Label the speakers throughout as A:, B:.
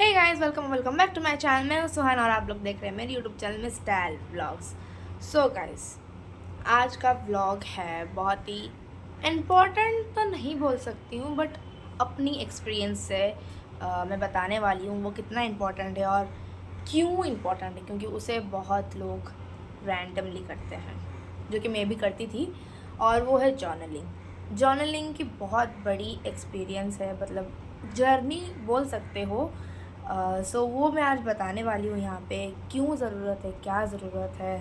A: Hey guys, welcome back to my channel. मैं हूं सुहान और आप लोग देख रहे हैं मेरे यूट्यूब चैनल में स्टाइल व्लॉग्स। सो गाइस, आज का व्लॉग है बहुत ही इम्पोर्टेंट तो नहीं बोल सकती हूँ, बट अपनी एक्सपीरियंस से मैं बताने वाली हूँ वो कितना इम्पोर्टेंट है और क्यों इम्पोर्टेंट है। क्योंकि उसे बहुत लोग रैंडमली करते हैं, जो कि मैं भी करती थी, और वो है जर्नलिंग। जर्नलिंग की बहुत बड़ी एक्सपीरियंस है, मतलब जर्नी बोल सकते हो। सो वो मैं आज बताने वाली हूँ यहाँ पे, क्यों ज़रूरत है, क्या ज़रूरत है,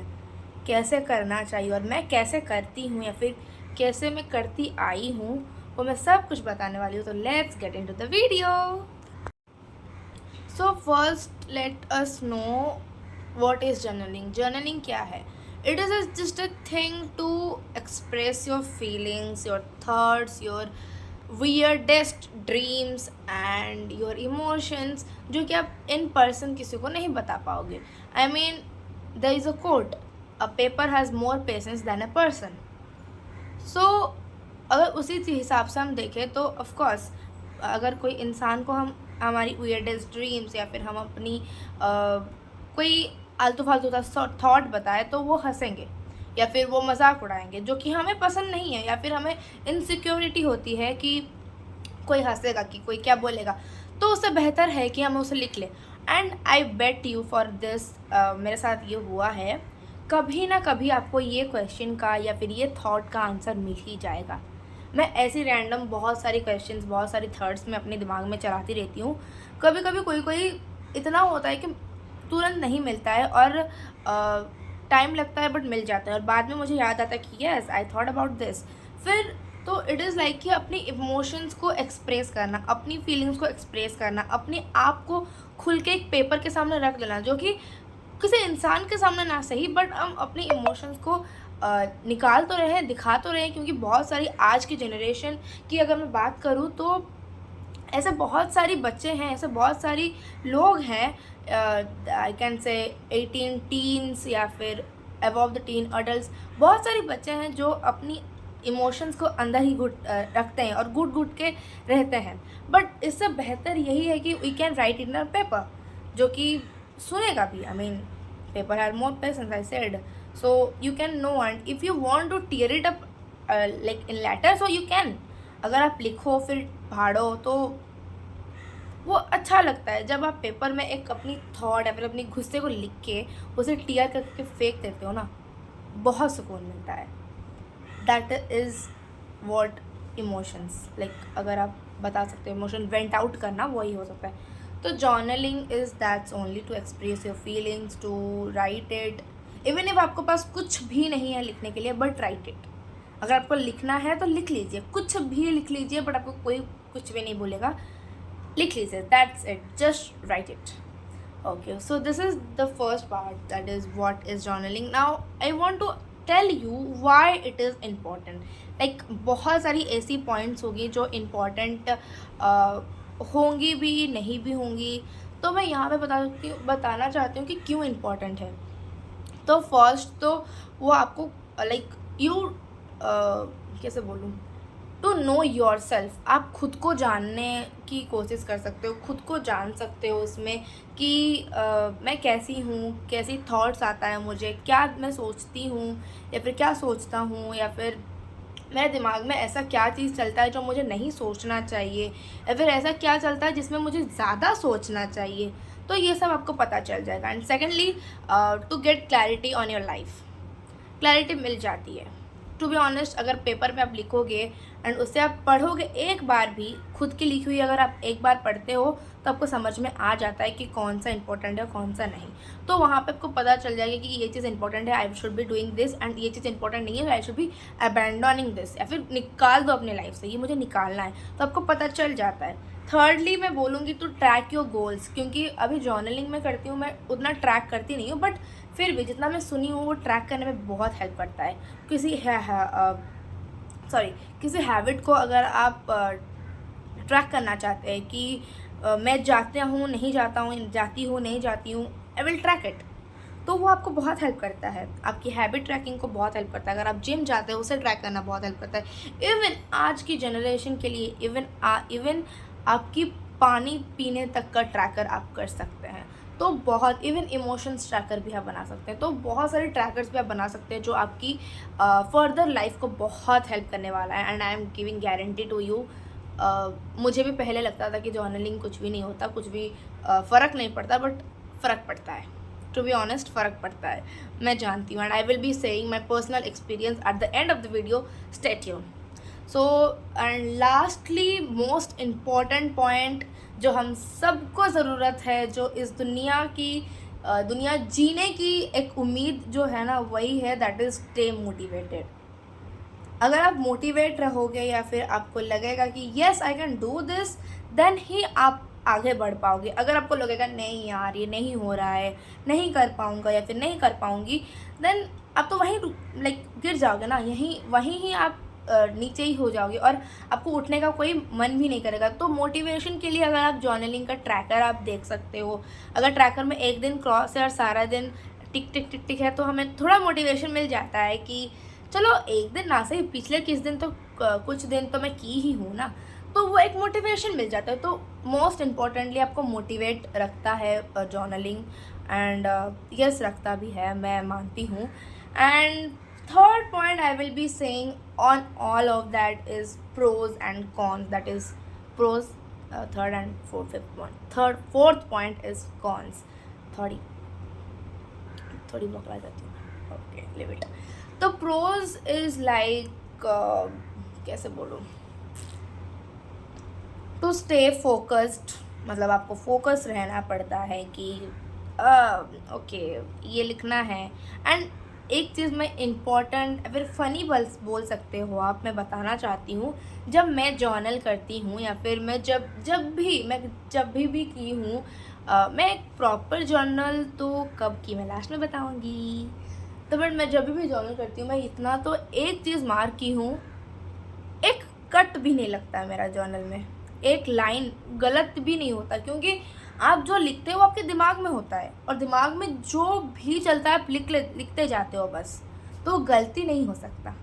A: कैसे करना चाहिए और मैं कैसे करती हूँ या फिर कैसे मैं करती आई हूँ, वो मैं सब कुछ बताने वाली हूँ। तो let's get into the video. So first let us know what is journaling. Journaling क्या है? It is just a thing to express your feelings, your thoughts, your weirdest dreams and your emotions, जो कि आप in person किसी को नहीं बता पाओगे। I mean, there is a quote, a paper has more patience than a person. So अगर उसी हिसाब से हम देखें तो ऑफकोर्स, अगर कोई इंसान को हम हमारी weirdest ड्रीम्स या फिर हम अपनी कोई आलतू फालतू का थॉट बताए तो वो हंसेंगे या फिर वो मजाक उड़ाएंगे, जो कि हमें पसंद नहीं है, या फिर हमें इनसिक्योरिटी होती है कि कोई हंसेगा कि कोई क्या बोलेगा। तो उससे बेहतर है कि हम उसे लिख लें। And I bet you for this, मेरे साथ ये हुआ है, कभी ना कभी आपको ये क्वेश्चन का या फिर ये थॉट का आंसर मिल ही जाएगा। मैं ऐसी रैंडम बहुत सारी क्वेश्चंस, बहुत सारी थॉट्स में अपने दिमाग में चलाती रहती हूँ। कभी कभी कोई कोई इतना होता है कि तुरंत नहीं मिलता है और टाइम लगता है, बट मिल जाता है और बाद में मुझे याद आता है कि yes, I thought about this. फिर तो इट इज़ लाइक कि अपनी इमोशंस को एक्सप्रेस करना, अपनी फीलिंग्स को एक्सप्रेस करना, अपने आप को खुल के एक पेपर के सामने रख देना, जो कि किसी इंसान के सामने ना सही, बट हम अपनी इमोशंस को निकाल तो रहे हैं, दिखा तो रहे हैं। क्योंकि बहुत सारी आज की जनरेशन की अगर मैं बात करूँ तो ऐसे बहुत सारी बच्चे हैं, ऐसे बहुत सारी लोग हैं, आई कैन से 18 टीन्स या फिर अबव द टीन अडल्ट, बहुत सारे बच्चे हैं जो अपनी इमोशंस को अंदर ही रखते हैं और घुट घुट के रहते हैं। बट इससे बेहतर यही है कि we can write in a paper, जो कि सुनेगा भी। I mean, paper have more patience, I said. So you can no, and if you want to tear it up like in later, so you can. अगर आप लिखो फिर फाड़ो तो वो अच्छा लगता है। जब आप पेपर में एक अपनी थॉट या फिर अपनी गुस्से को लिख के उसे टीयर करके फेंक देते हो ना, बहुत सुकून मिलता है। That is what emotions like, अगर आप बता सकते हो इमोशन वेंट आउट करना, वही हो सकता है। तो journaling is that's only to express your feelings, to write it. Even if आपके पास कुछ भी नहीं है लिखने के लिए, बट राइट इट। अगर आपको लिखना है तो लिख लीजिए, कुछ भी लिख लीजिए, बट आपको कोई कुछ भी नहीं बोलेगा, लिख लीजिए, that's it, just right it. okay, so this is the first part, that is what is journaling. Now I want to tell you why it is important. like बहुत सारी ऐसी पॉइंट्स होगी जो इम्पोर्टेंट होंगी भी, नहीं भी होंगी, तो मैं यहाँ पे बताना चाहती हूँ कि क्यों इम्पोर्टेंट है। तो फर्स्ट तो वो आपको लाइक यू कैसे बोलूँ, टू नो योर सेल्फ, आप खुद को जानने की कोशिश कर सकते हो, खुद को जान सकते हो उसमें कि मैं कैसी हूँ, कैसी थॉट्स आता है मुझे, क्या मैं सोचती हूँ या फिर क्या सोचता हूँ, या फिर मेरे दिमाग में ऐसा क्या चीज़ चलता है जो मुझे नहीं सोचना चाहिए, या फिर ऐसा क्या चलता है जिसमें मुझे ज़्यादा सोचना चाहिए। तो ये सब आपको पता चल जाएगा। And secondly, to get clarity on your life, clarity मिल जाती है। टू बी ऑनेस्ट, अगर पेपर में आप लिखोगे एंड उससे आप पढ़ोगे एक बार भी, खुद की लिखी हुई अगर आप एक बार पढ़ते हो तो आपको समझ में आ जाता है कि कौन सा इंपॉर्टेंट है और कौन सा नहीं। तो वहाँ पे आपको पता चल जाएगा कि ये चीज़ इंपॉर्टेंट है, I should be doing this, and ये चीज़ इंपॉर्टेंट नहीं है, I should be abandoning this, या फिर निकाल दो अपने लाइफ से, ये मुझे निकालना है, तो आपको पता चल जाता है। थर्डली मैं बोलूँगी टू ट्रैक योर गोल्स, क्योंकि अभी जर्नलिंग में करती हूँ, मैं उतना ट्रैक करती नहीं हूँ, बट फिर भी जितना मैं सुनी हूँ वो ट्रैक करने में बहुत हेल्प करता है। किसी किसी हैबिट को अगर आप ट्रैक करना चाहते हैं कि मैं जाता हूँ नहीं जाता हूँ, जाती हूँ नहीं जाती हूँ, आई विल ट्रैक इट, तो वो आपको बहुत हेल्प करता है, आपकी हैबिट ट्रैकिंग को बहुत हेल्प करता है। अगर आप जिम जाते हो उसे ट्रैक करना बहुत हेल्प करता है। इवन आज की जनरेशन के लिए, इवन आपकी पानी पीने तक का ट्रैकर आप कर सकते हैं। तो बहुत, इवन इमोशंस ट्रैकर भी आप बना सकते हैं। तो बहुत सारे ट्रैकर्स भी आप बना सकते हैं जो आपकी फर्दर लाइफ को बहुत हेल्प करने वाला है। And I am giving guarantee to you. मुझे भी पहले लगता था कि जर्नलिंग कुछ भी नहीं होता, कुछ भी फ़र्क नहीं पड़ता, बट फ़र्क पड़ता है। टू बी ऑनेस्ट, फ़र्क पड़ता है, मैं जानती हूँ। And I will be saying my personal experience at the end of the video. Stay tune. So and lastly most important point जो हम सबको ज़रूरत है, जो इस दुनिया जीने की एक उम्मीद जो है ना, वही है दैट इज़ स्टे मोटिवेटेड। अगर आप मोटिवेट रहोगे या फिर आपको लगेगा कि yes I can do this, then ही आप आगे बढ़ पाओगे। अगर आपको लगेगा नहीं यार ये नहीं हो रहा है, नहीं कर पाऊँगा या फिर नहीं कर पाऊँगी, देन आप तो वहीं गिर जाओगे ना, वहीं ही आप नीचे ही हो जाओगे और आपको उठने का कोई मन भी नहीं करेगा। तो मोटिवेशन के लिए अगर आप जर्नलिंग का ट्रैकर आप देख सकते हो, अगर ट्रैकर में एक दिन क्रॉस है और सारा दिन टिक टिक टिक टिक है, तो हमें थोड़ा मोटिवेशन मिल जाता है कि चलो एक दिन ना सही, पिछले किस दिन तो कुछ दिन तो मैं की ही हूँ ना, तो वो एक मोटिवेशन मिल जाता है। तो मोस्ट इम्पॉर्टेंटली आपको मोटिवेट रखता है जर्नलिंग। एंड यस, रखता भी है, मैं मानती हूँ। And third point I will be saying on all of that is pros and cons. That is pros, third and fifth point. Fourth point is cons. थोड़ी बकला जाती हूँ, ओके लिव इट। तो pros is like कैसे बोलूँ, to stay focused, मतलब आपको focus रहना पड़ता है कि ओके ये लिखना है। एंड एक चीज़ मैं इम्पॉर्टेंट फिर फ़नी बोल सकते हो आप, मैं बताना चाहती हूँ, जब मैं जर्नल करती हूँ या फिर मैं जब भी की हूँ, मैं एक प्रॉपर जर्नल तो कब की मैं लास्ट में बताऊँगी। तो बट मैं जब भी जर्नल करती हूँ, मैं इतना तो एक चीज़ मार्क की हूँ, एक कट भी नहीं लगता है मेरा जर्नल में, एक लाइन गलत भी नहीं होता, क्योंकि आप जो लिखते हो आपके दिमाग में होता है और दिमाग में जो भी चलता है आप लिखते जाते हो बस। तो गलती नहीं हो सकता,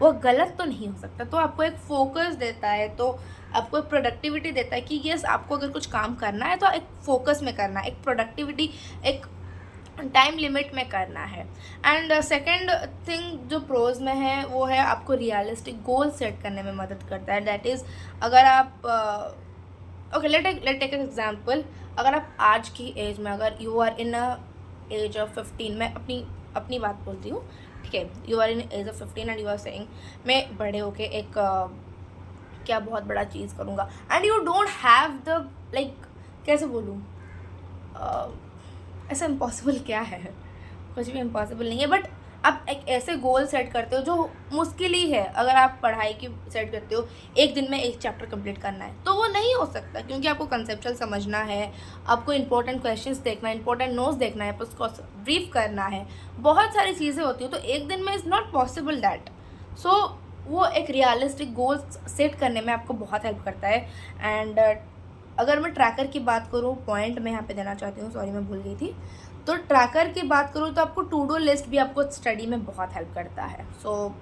A: वो गलत तो नहीं हो सकता। तो आपको एक फोकस देता है, तो आपको एक प्रोडक्टिविटी देता है कि यस, आपको अगर कुछ काम करना है तो एक फोकस में करना है, एक प्रोडक्टिविटी, एक टाइम लिमिट में करना है। एंड सेकेंड थिंग जो प्रोज में है वो है आपको रियलिस्टिक गोल सेट करने में मदद करता है। दैट इज़ अगर आप okay let take an example. अगर आप आज की एज में, अगर you are in a age of 15, मैं अपनी बात बोलती हूँ, ठीक है, you are in age of 15 and you are saying मैं बड़े होके एक क्या बहुत बड़ा चीज़ करूँगा, and you don't have the कैसे बोलूँ, ऐसा इम्पॉसिबल क्या है, कुछ भी इम्पॉसिबल नहीं है। बट आप एक ऐसे गोल सेट करते हो जो मुश्किल ही है। अगर आप पढ़ाई की सेट करते हो, एक दिन में एक चैप्टर कंप्लीट करना है, तो वो नहीं हो सकता, क्योंकि आपको कंसेप्चुअल समझना है, आपको इंपॉर्टेंट क्वेश्चंस देखना है, इंपॉर्टेंट नोट्स देखना है, उसको ब्रीफ करना है, बहुत सारी चीज़ें होती हैं। तो एक दिन में इज़ नॉट पॉसिबल दैट। सो वो एक रियलिस्टिक गोल सेट करने में आपको बहुत हेल्प करता है। एंड अगर मैं ट्रैकर की बात करूँ, पॉइंट मैं यहाँ पे देना चाहती हूँ, सॉरी मैं भूल गई थी। तो ट्रैकर की बात करूँ तो आपको टू डू लिस्ट भी आपको स्टडी में बहुत हेल्प करता है। सो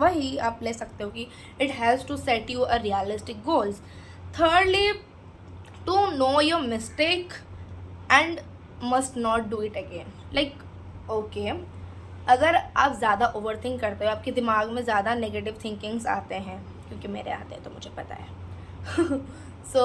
A: वही आप ले सकते हो कि it helps to set you a realistic goals. Thirdly, to know your mistake and must not do it again. Okay, अगर आप ज़्यादा ओवरथिंक करते हो, आपके दिमाग में ज़्यादा नेगेटिव थिंकिंग्स आते हैं, क्योंकि मेरे आते हैं तो मुझे पता है सो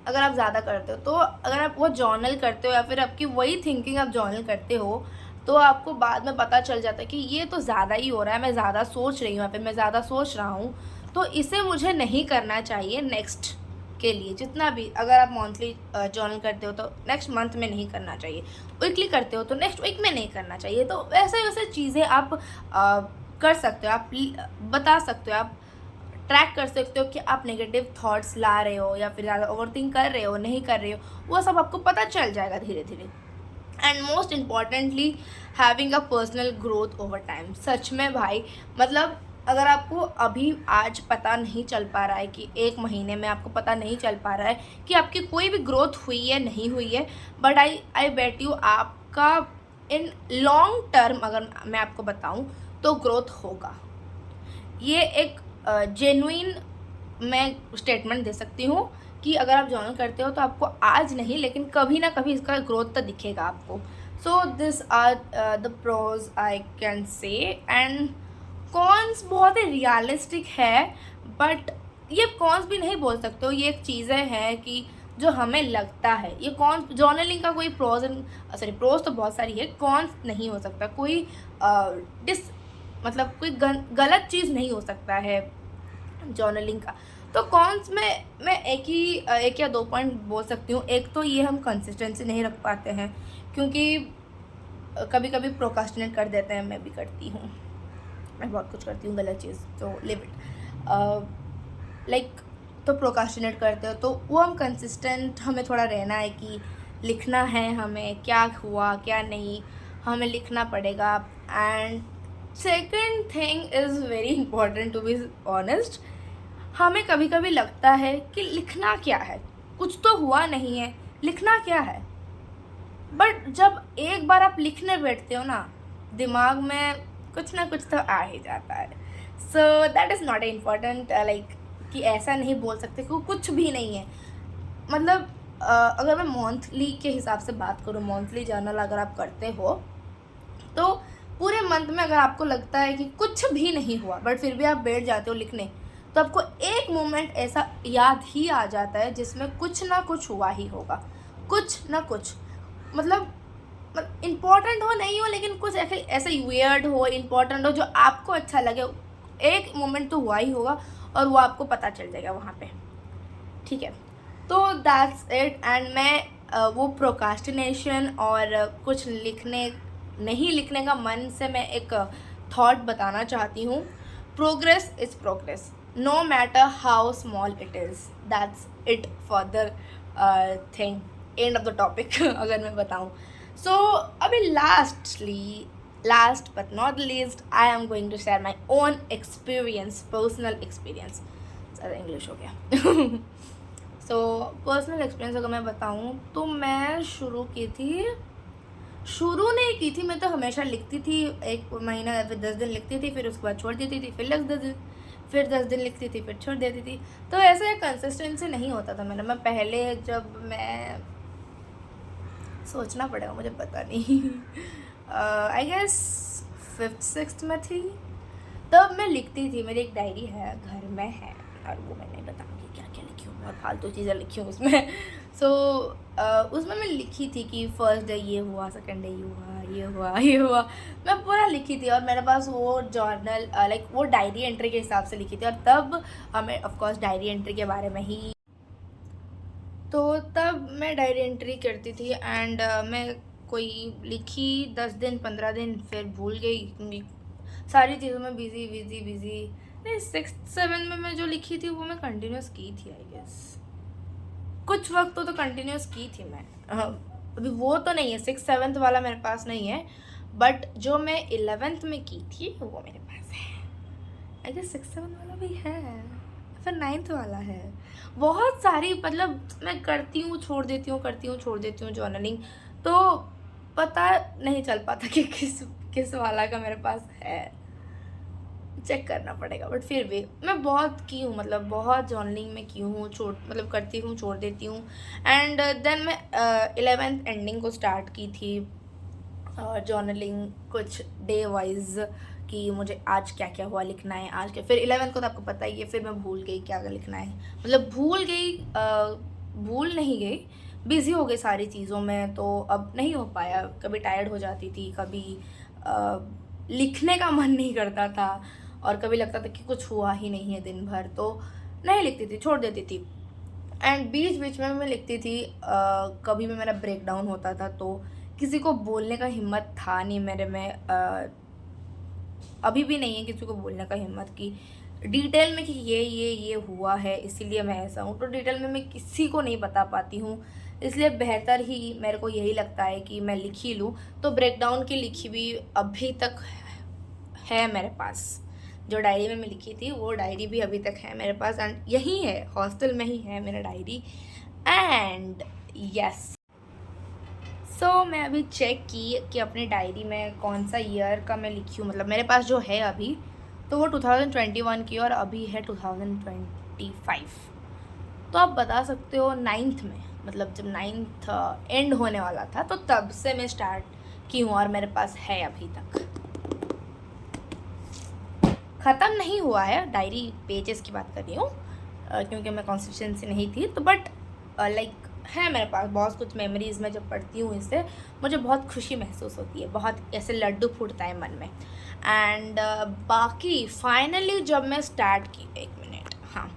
A: अगर आप ज़्यादा करते हो, तो अगर आप वो जर्नल करते हो या फिर आपकी वही थिंकिंग आप जर्नल करते हो, तो आपको बाद में पता चल जाता है कि ये तो ज़्यादा ही हो रहा है, मैं ज़्यादा सोच रही हूँ या फिर मैं ज़्यादा सोच रहा हूँ, तो इसे मुझे नहीं करना चाहिए नेक्स्ट के लिए। जितना भी, अगर आप मंथली जर्नल करते हो तो नेक्स्ट मंथ में नहीं करना चाहिए, वीकली करते हो तो नेक्स्ट वीक में नहीं करना चाहिए। तो वैसे चीज़ें आप कर सकते हो, आप बता सकते हो, आप ट्रैक कर सकते हो कि आप नेगेटिव थॉट्स ला रहे हो या फिर ज़्यादा ओवरथिंक कर रहे हो, नहीं कर रहे हो, वो सब आपको पता चल जाएगा धीरे धीरे। And most importantly, having a personal growth over time. सच में भाई, मतलब अगर आपको अभी आज पता नहीं चल पा रहा है कि एक महीने में आपको पता नहीं चल पा रहा है कि आपकी कोई भी ग्रोथ हुई है नहीं हुई है, बट आई बेट यू आपका इन लॉन्ग टर्म अगर मैं आपको बताऊं तो ग्रोथ होगा। ये एक जेन्युइन मैं स्टेटमेंट दे सकती हूँ कि अगर आप जर्नल करते हो तो आपको आज नहीं लेकिन कभी ना कभी इसका ग्रोथ तो दिखेगा आपको. So this are the pros I can say. And cons बहुत ही रियलिस्टिक है, बट ये कॉन्स भी नहीं बोल सकते हो, ये एक चीज़ें हैं कि जो हमें लगता है. ये कॉन्स जर्नलिंग का कोई प्रोज सॉरी प्रोज तो बहुत सारी है, कॉन्स नहीं हो सकता. कोई डिस मतलब कोई गलत चीज़ नहीं हो सकता है जर्नलिंग का. तो कॉन्स में मैं एक या दो पॉइंट बोल सकती हूँ. एक तो ये हम कंसिस्टेंसी नहीं रख पाते हैं, क्योंकि कभी कभी प्रोकास्टिनेट कर देते हैं. मैं भी करती हूँ, मैं बहुत कुछ करती हूँ गलत चीज़, तो लिव इट लाइक. तो प्रोकास्टिनेट करते हो तो वो हम कंसिस्टेंट, हमें थोड़ा रहना है कि लिखना है हमें, क्या हुआ क्या नहीं, हमें लिखना पड़ेगा. And second thing is very important to be honest. हमें कभी कभी लगता है कि लिखना क्या है, कुछ तो हुआ नहीं है, लिखना क्या है. बट जब एक बार आप लिखने बैठते हो ना, दिमाग में कुछ ना कुछ तो आ ही जाता है. So that is not important like कि ऐसा नहीं बोल सकते कि कुछ भी नहीं है. मतलब अगर मैं मंथली के हिसाब से बात करूँ, मंथली जर्नल अगर आप करते हो तो पूरे मंथ में अगर आपको लगता है कि कुछ भी नहीं हुआ बट फिर भी आप बैठ जाते हो लिखने, तो आपको एक मोमेंट ऐसा याद ही आ जाता है जिसमें कुछ ना कुछ हुआ ही होगा. कुछ ना कुछ मतलब इम्पॉर्टेंट हो नहीं हो, लेकिन कुछ ऐसे वियर्ड हो, इम्पॉर्टेंट हो, जो आपको अच्छा लगे. एक मोमेंट तो हुआ ही होगा और वो आपको पता चल जाएगा वहाँ पे. ठीक है, तो दैट्स इट. एंड मैं वो प्रोकास्टिनेशन और कुछ नहीं लिखने का मन से मैं एक थॉट बताना चाहती हूँ. Progress is progress, no matter how small it is. That's it for the thing, end of the topic अगर मैं बताऊँ. सो अभी last but not least, I am going to share my own experience, personal experience. ज़्यादा English हो गया. So personal experience अगर मैं बताऊँ तो मैं शुरू नहीं की थी. मैं तो हमेशा लिखती थी, एक महीना फिर 10 दिन लिखती थी, फिर उसके बाद छोड़ देती थी, फिर 10 दिन, फिर 10 दिन लिखती थी, फिर छोड़ देती थी. तो ऐसे कंसिस्टेंसी नहीं होता था मेरा. मैं पहले जब मैं सोचना पड़ेगा, मुझे पता नहीं, आई गेस 5th-6th में थी, तब मैं लिखती थी. मेरी एक डायरी है, घर में है, और वो मैं नहीं बताऊँगी क्या क्या लिखी हूँ, बहुत फालतू चीज़ें लिखी हूँ उसमें. सो उसमें मैं लिखी थी कि फर्स्ट डे ये हुआ, सेकेंड डे ये हुआ. मैं पूरा लिखी थी, और मेरे पास वो जर्नल लाइक वो डायरी एंट्री के हिसाब से लिखी थी. और तब हमें ऑफकोर्स डायरी एंट्री के बारे में ही, तो तब मैं डायरी एंट्री करती थी. एंड मैं कोई लिखी 10 दिन 15 दिन, फिर भूल गई क्योंकि सारी चीज़ों में बिजी. नहीं, 6th-7th में मैं जो लिखी थी वो मैं कंटिन्यूस की थी आई गेस. कुछ वक्त तो कंटिन्यूस की थी मैं. अभी वो तो नहीं है, 6th-7th वाला मेरे पास नहीं है, बट जो मैं 11th में की थी वो मेरे पास है. आई गेस 6th-7th वाला भी है, फिर 9th वाला है. बहुत सारी, मतलब मैं करती हूँ छोड़ देती हूँ जर्नलिंग. तो पता नहीं चल पाता कि किस वाला का मेरे पास है, चेक करना पड़ेगा. बट फिर भी मैं बहुत की हूँ, मतलब बहुत जर्नलिंग में की हूँ, मतलब करती हूँ, छोड़ देती हूँ. एंड देन मैं 11th एंडिंग को स्टार्ट की थी जर्नलिंग, कुछ डे वाइज कि मुझे आज क्या क्या हुआ लिखना है, आज क्या. फिर 11th को तो आपको पता ही है, फिर मैं भूल गई क्या लिखना है. मतलब भूल नहीं गई, बिज़ी हो गई सारी चीज़ों में, तो अब नहीं हो पाया. कभी टायर्ड हो जाती थी, कभी लिखने का मन नहीं करता था, और कभी लगता था कि कुछ हुआ ही नहीं है दिन भर, तो नहीं लिखती थी, छोड़ देती थी. एंड बीच में मैं लिखती थी. कभी भी मेरा ब्रेक डाउन होता था तो किसी को बोलने का हिम्मत था नहीं मेरे में. अभी भी नहीं है किसी को बोलने का हिम्मत कि डिटेल में कि ये हुआ है इसीलिए मैं ऐसा हूँ. तो डिटेल में मैं किसी को नहीं बता पाती हूँ, इसलिए बेहतर ही मेरे को यही लगता है कि मैं लिख ही लूँ. तो ब्रेकडाउन की लिखी भी अभी तक है मेरे पास. जो डायरी में मैं लिखी थी वो डायरी भी अभी तक है मेरे पास. एंड यही है, हॉस्टल में ही है मेरा डायरी. एंड यस, सो मैं अभी चेक की कि अपनी डायरी में कौन सा ईयर का मैं लिखी हूँ. मतलब मेरे पास जो है अभी, तो वो 2021 की, और अभी है 2025. तो आप बता सकते हो 9th में, मतलब जब 9th एंड होने वाला था तो तब से मैं स्टार्ट की हूँ और मेरे पास है अभी तक। ख़त्म नहीं हुआ है, डायरी पेजेस की बात कर रही हूँ, क्योंकि मैं कंसिस्टेंसी नहीं थी तो, बट लाइक है मेरे पास बहुत कुछ मेमोरीज़। में जब पढ़ती हूँ इससे मुझे बहुत खुशी महसूस होती है, बहुत ऐसे लड्डू फूटता है मन में। एंड बाकी फाइनली जब मैं स्टार्ट की, एक मिनट, हाँ,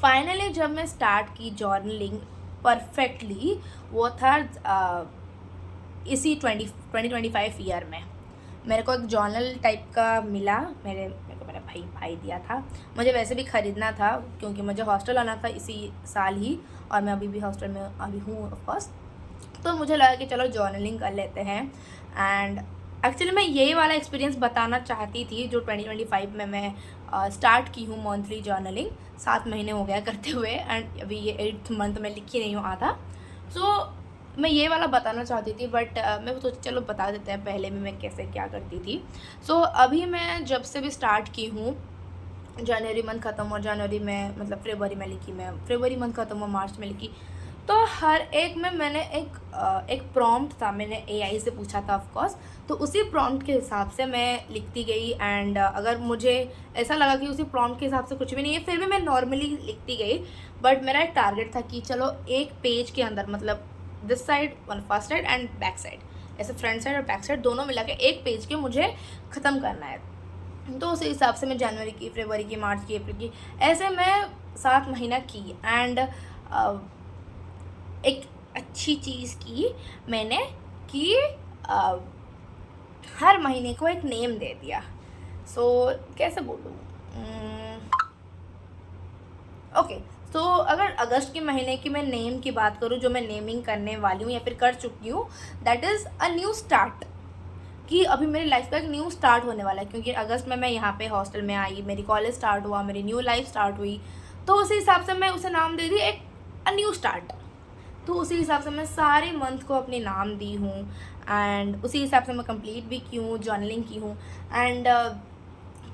A: फाइनली जब मैं स्टार्ट की जर्नलिंग परफेक्टली, वो था इसी 2025 ईयर में। मेरे को एक जर्नल टाइप का मिला, मेरे को मेरा भाई दिया था। मुझे वैसे भी ख़रीदना था क्योंकि मुझे हॉस्टल आना था इसी साल ही, और मैं अभी भी हॉस्टल में अभी हूँ ऑफकोर्स। तो मुझे लगा कि चलो जर्नलिंग कर लेते हैं। एंड एक्चुअली मैं यही वाला एक्सपीरियंस बताना चाहती थी जो 2025 में मैं स्टार्ट की हूँ मंथली जर्नलिंग। 7 महीने हो गया करते हुए, एंड अभी ये 8th मंथ में लिखी नहीं हूँ आधा। सो मैं ये वाला बताना चाहती थी, बट मैं सोची चलो बता देते हैं पहले में मैं कैसे क्या करती थी। सो अभी मैं जब से भी स्टार्ट की हूँ, जनवरी मंथ ख़त्म हुआ, जनवरी में मतलब फरवरी में लिखी, मैं फरवरी मंथ ख़त्म हुआ, मार्च में लिखी। तो हर एक में मैंने एक प्रॉम्प्ट था, मैंने एआई से पूछा था ऑफ कोर्स, तो उसी प्रॉम्प्ट के हिसाब से मैं लिखती गई। एंड अगर मुझे ऐसा लगा कि उसी प्रॉम्प्ट के हिसाब से कुछ भी नहीं है, फिर भी मैं नॉर्मली लिखती गई। बट मेरा एक टारगेट था कि चलो एक पेज के अंदर, मतलब this side, one first side and back side, ऐसे फ्रंट साइड और बैक साइड दोनों मिला के एक पेज के मुझे ख़त्म करना है। तो उसी हिसाब से मैं जनवरी की, फरवरी की, मार्च की, अप्रैल की, ऐसे मैं 7 महीना की। एंड एक अच्छी चीज़ की मैंने कि हर महीने को एक नेम दे दिया। सो कैसे बोलूँ, ओके, तो अगर अगस्त के महीने की मैं नेम की बात करूँ, जो मैं नेमिंग करने वाली हूँ या फिर कर चुकी हूँ, that is a new start, कि अभी मेरी लाइफ का एक न्यू स्टार्ट होने वाला है। क्योंकि अगस्त में मैं यहाँ पे हॉस्टल में आई, मेरी कॉलेज स्टार्ट हुआ, मेरी न्यू लाइफ स्टार्ट हुई, तो उसी हिसाब से मैं उसे नाम दे दी एक अ न्यू स्टार्ट। तो उसी हिसाब से मैं सारे मंथ को अपने नाम दी हूँ, एंड उसी हिसाब से मैं कंप्लीट भी की हूँ, जर्नलिंग की हूँ। एंड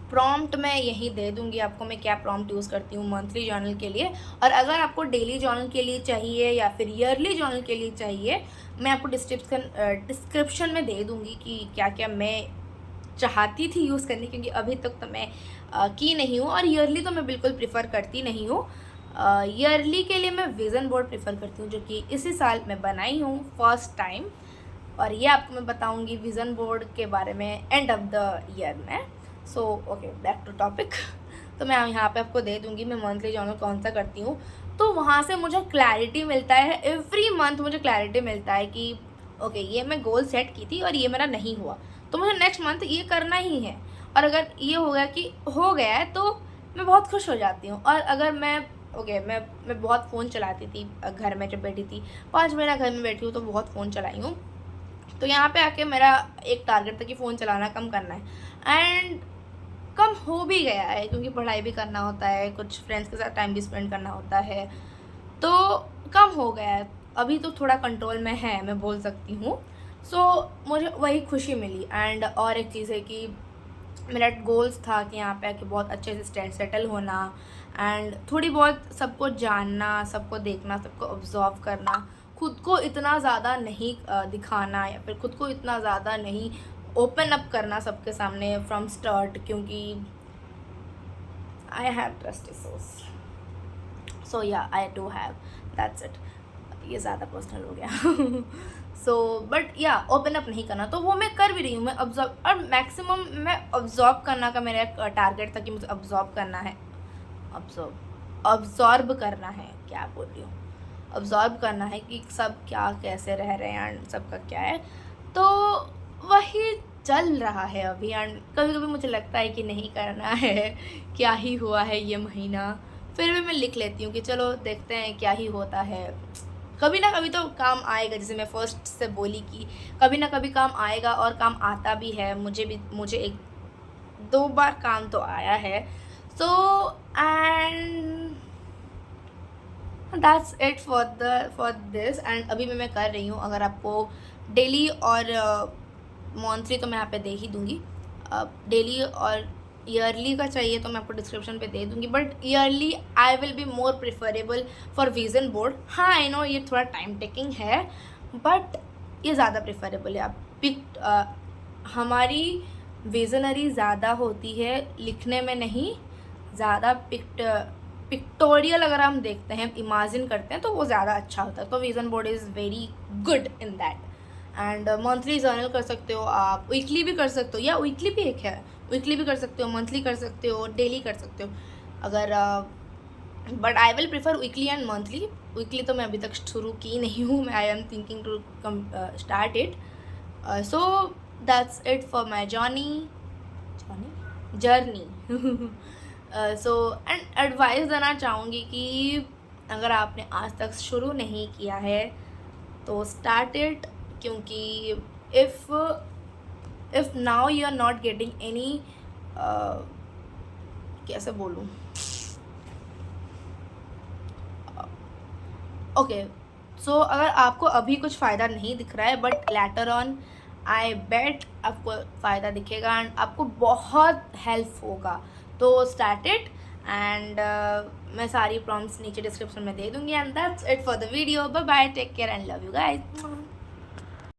A: प्रॉम्प्ट मैं यही दे दूँगी आपको, मैं क्या प्रॉम्प्ट यूज़ करती हूँ मंथली जर्नल के लिए। और अगर आपको डेली जर्नल के लिए चाहिए या फिर ईयरली जर्नल के लिए चाहिए, मैं आपको डिस्क्रिप्शन में दे दूँगी कि क्या क्या मैं चाहती थी यूज़ करने, क्योंकि अभी तक तो मैं की नहीं हूँ। और ईयरली तो मैं बिल्कुल प्रिफ़र करती नहीं हूँ। ईयरली के लिए मैं विज़न बोर्ड प्रेफर करती हूँ, जो कि इसी साल मैं बनाई हूँ फर्स्ट टाइम। और ये आपको मैं बताऊँगी विज़न बोर्ड के बारे में एंड ऑफ द ईयर में। So okay, back to topic. तो मैं यहाँ पे आपको दे दूँगी मैं मंथली जर्नल कौन सा करती हूँ। तो वहाँ से मुझे क्लैरिटी मिलता है, एवरी मंथ मुझे क्लैरिटी मिलता है कि ओके, ये मैं गोल सेट की थी और ये मेरा नहीं हुआ, तो मुझे नेक्स्ट मंथ ये करना ही है। और अगर ये हो गया कि हो गया है, तो मैं बहुत खुश हो जाती हूँ। और अगर मैं मैं बहुत फ़ोन चलाती थी घर में जब बैठी थी, 5 महीना घर में बैठी हूँ तो बहुत फ़ोन चलाई हूँ। तो यहाँ पे आके मेरा एक टारगेट था कि फ़ोन चलाना कम करना है, एंड कम हो भी गया है, क्योंकि पढ़ाई भी करना होता है, कुछ फ्रेंड्स के साथ टाइम भी स्पेंड करना होता है, तो कम हो गया है। अभी तो थोड़ा कंट्रोल में है, मैं बोल सकती हूँ। सो मुझे वही खुशी मिली। एंड और एक चीज़ है कि मेरा गोल्स था कि यहाँ पे आके बहुत अच्छे से सेटल होना, एंड थोड़ी बहुत सबको जानना, सबको देखना, सबको ऑब्जर्व करना, खुद को इतना ज़्यादा नहीं दिखाना, या फिर खुद को इतना ज़्यादा नहीं ओपन अप करना सबके सामने फ्रॉम स्टार्ट, क्योंकि आई हैव ट्रस्ट इशूज। सो या I do have, that's it. ये ज़्यादा पर्सनल हो गया। सो बट या ओपन अप नहीं करना, तो वो मैं कर भी रही हूँ। मैं ऑब्जर्व, और मैक्सिमम मैं ऑब्जॉर्व करना का मेरा एक टारगेट था कि मुझे ऑब्जॉर्व करना है, ऑब्जॉर्ब करना है, क्या बोल रही हूँ, ऑब्जॉर्व करना है कि सब क्या कैसे रह रहे हैं एंड सबका क्या है। तो वही चल रहा है अभी। एंड कभी कभी मुझे लगता है कि नहीं करना है, क्या ही हुआ है ये महीना, फिर भी मैं लिख लेती हूँ कि चलो देखते हैं क्या ही होता है, कभी ना कभी तो काम आएगा। जैसे मैं फर्स्ट से बोली कि कभी ना कभी काम आएगा, और काम आता भी है। मुझे 1-2 बार काम तो आया है। So and that's it for this. And अभी मैं कर रही हूँ। अगर आपको डेली और मंथली तो मैं यहाँ पे दे ही दूँगी, डेली और ईयरली का चाहिए तो मैं आपको डिस्क्रिप्शन पे दे दूँगी, but yearly I will be more preferable for vision board. हाँ, आई नो ये थोड़ा टाइम टेकिंग है, बट ये ज़्यादा प्रिफरेबल है. आप हमारी विजनरी ज़्यादा होती है लिखने में नहीं, ज़्यादा पिक्टोरियल अगर हम देखते हैं, इमेजिन करते हैं, तो वो ज़्यादा अच्छा होता है. तो vision board is very good in that. And monthly journal कर सकते हो आप, वीकली भी कर सकते हो, या वीकली भी एक है, वीकली भी कर सकते हो, मंथली कर सकते हो, डेली कर सकते हो. अगर but I will prefer weekly and monthly. Weekly तो मैं अभी तक शुरू की नहीं हूँ, मैं I am thinking to start it. So that's it for my journey. So and advice देना चाहूँगी कि अगर आपने आज तक शुरू नहीं किया है तो स्टार्ट इट, क्योंकि if now you are not getting any, कैसे बोलूँ, ओके, सो अगर आपको अभी कुछ फ़ायदा नहीं दिख रहा है, बट लेटर ऑन आई बेट आपको फ़ायदा दिखेगा एंड आपको बहुत हेल्प होगा. तो स्टार्ट इट. एंड मैं सारी प्रॉम्प्ट्स नीचे डिस्क्रिप्शन में दे दूँगी. And that's it for the video. Bye bye, take care and love you guys.